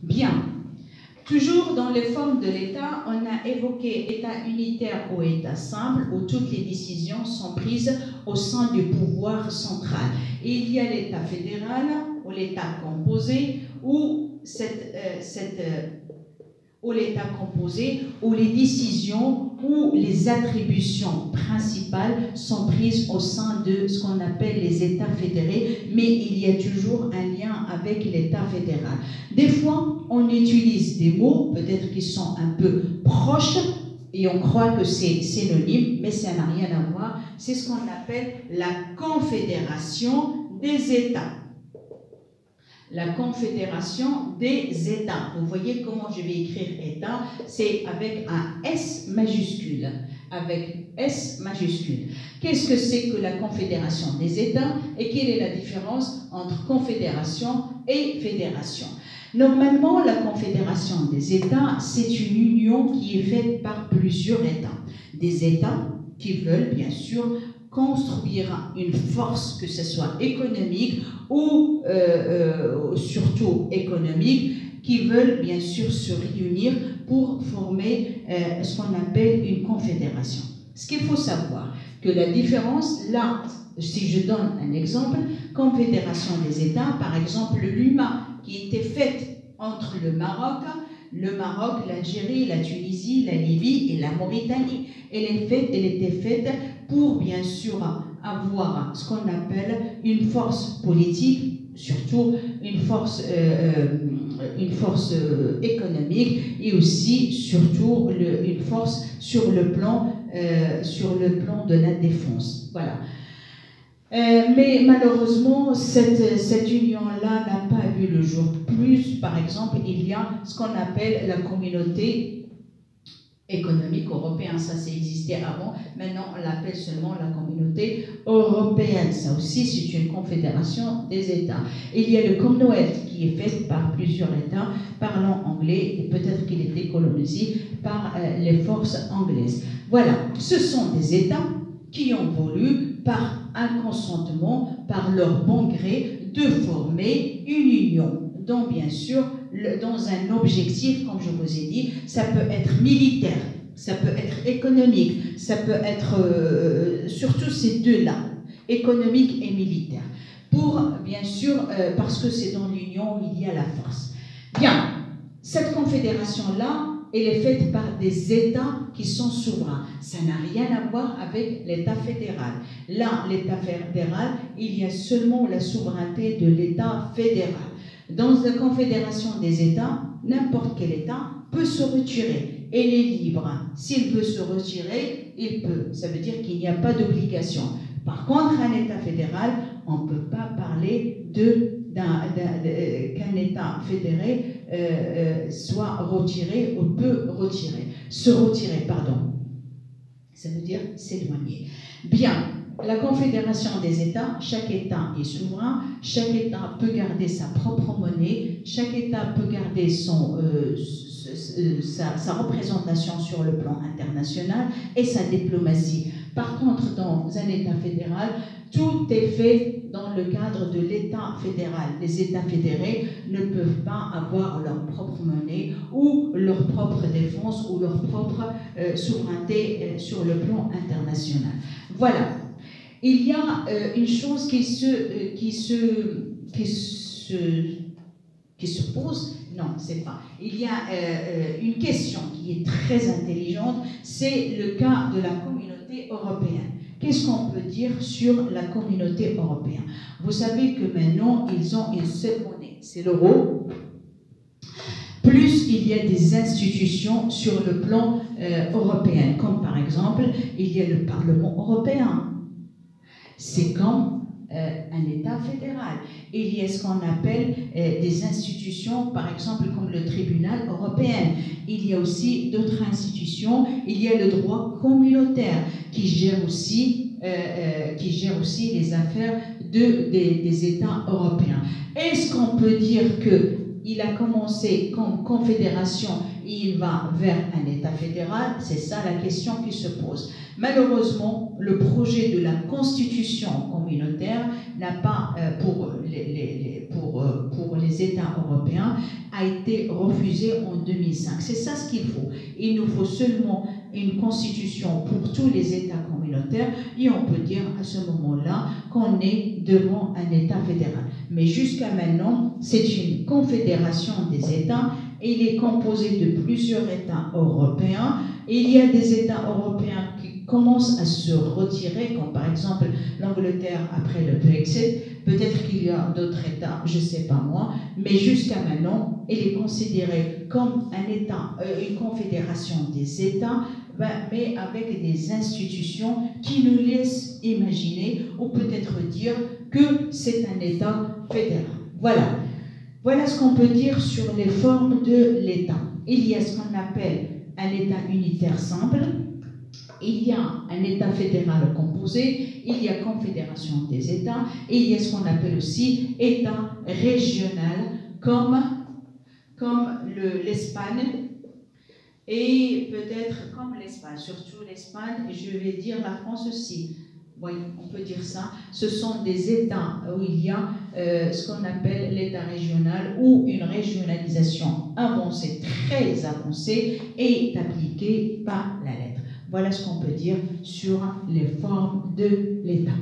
Bien. Toujours dans les formes de l'État, on a évoqué État unitaire ou État simple, où toutes les décisions sont prises au sein du pouvoir central. Et il y a l'État fédéral ou l'État composé, où l'État composé, où les décisions ou les attributions principales sont prises au sein de ce qu'on appelle les États fédérés, mais il y a toujours un lien avec l'État fédéral. Des fois, on utilise des mots, peut-être qui sont un peu proches, et on croit que c'est synonyme, mais ça n'a rien à voir. C'est ce qu'on appelle la confédération des États. La confédération des États. Vous voyez comment je vais écrire État, c'est avec un S majuscule. Avec S majuscule. Qu'est-ce que c'est que la confédération des États et quelle est la différence entre confédération et fédération? Normalement, la confédération des États, c'est une union qui est faite par plusieurs États. Des États qui veulent bien sûr construire une force, que ce soit économique ou surtout économique, qui veulent bien sûr se réunir pour former ce qu'on appelle une confédération. Ce qu'il faut savoir, que la différence, là, si je donne un exemple, confédération des États, par exemple l'UMA, qui était faite entre le Maroc, l'Algérie, la Tunisie, la Libye et la Mauritanie. Elle était faite pour bien sûr avoir ce qu'on appelle une force politique, surtout une force économique et aussi surtout une force sur le plan de la défense. Voilà. Mais malheureusement, cette union-là n'a pas vu le jour. Plus, par exemple, il y a ce qu'on appelle la communauté économique européenne. Ça, c'est existé avant. Maintenant, on l'appelle seulement la communauté européenne. Ça aussi, c'est une confédération des États. Il y a le Commonwealth qui est fait par plusieurs États parlant anglais et peut-être qu'il était colonisé par les forces anglaises. Voilà, ce sont des États qui ont voulu, par un consentement, par leur bon gré, de former une union, dont bien sûr, dans un objectif, comme je vous ai dit, ça peut être militaire, ça peut être économique, ça peut être surtout ces deux-là, économique et militaire. Pour, bien sûr, parce que c'est dans l'union où il y a la force. Bien, cette confédération-là, elle est faite par des États qui sont souverains. Ça n'a rien à voir avec l'État fédéral. Là, l'État fédéral, il y a seulement la souveraineté de l'État fédéral. Dans la confédération des États, n'importe quel État peut se retirer. Elle est libre. S'il veut se retirer, il peut. Ça veut dire qu'il n'y a pas d'obligation. Par contre, un État fédéral, on ne peut pas parler qu'un État fédéré soit retiré ou peut se retirer, pardon. Ça veut dire s'éloigner. Bien, la confédération des États, chaque État est souverain, chaque État peut garder sa propre monnaie, chaque État peut garder sa représentation sur le plan international et sa diplomatie. Par contre, dans un État fédéral, tout est fait dans le cadre de l'État fédéral. Les États fédérés ne peuvent pas avoir leur propre monnaie ou leur propre défense ou leur propre souveraineté sur le plan international. Voilà. Il y a une chose qui se pose. Non, c'est pas. Il y a une question qui est très intelligente, c'est le cas de la communauté européenne. Qu'est-ce qu'on peut dire sur la communauté européenne? Vous savez que maintenant, ils ont une seule monnaie, c'est l'euro. Plus il y a des institutions sur le plan européen, comme par exemple, il y a le Parlement européen. C'est comme un État fédéral. Il y a ce qu'on appelle des institutions, par exemple comme le tribunal européen. Il y a aussi d'autres institutions. Il y a le droit communautaire qui gère aussi les affaires des États européens. Est-ce qu'on peut dire qu'il il a commencé comme confédération et il va vers un État fédéral, c'est ça la question qui se pose. Malheureusement, le projet de la constitution communautaire n'a pas, pour les États européens, a été refusé en 2005. C'est ça ce qu'il faut. Il nous faut seulement une constitution pour tous les États communautaires et on peut dire à ce moment-là qu'on est devant un État fédéral. Mais jusqu'à maintenant, c'est une confédération des États et il est composé de plusieurs États européens. Et il y a des États européens qui commencent à se retirer, comme par exemple l'Angleterre après le Brexit. Peut-être qu'il y a d'autres États, je ne sais pas moi, mais jusqu'à maintenant, il est considéré comme un État, une confédération des États, mais avec des institutions qui nous laissent imaginer ou peut-être dire que c'est un État fédéral. Voilà. Voilà ce qu'on peut dire sur les formes de l'État. Il y a ce qu'on appelle un État unitaire simple, il y a un État fédéral composé, il y a confédération des États, et il y a ce qu'on appelle aussi État régional, comme l'Espagne, et peut-être comme l'Espagne, surtout l'Espagne, et je vais dire la France aussi. Oui, on peut dire ça. Ce sont des États où il y a ce qu'on appelle l'État régional, où une régionalisation avancée, très avancée, est appliquée par la lettre. Voilà ce qu'on peut dire sur les formes de l'État.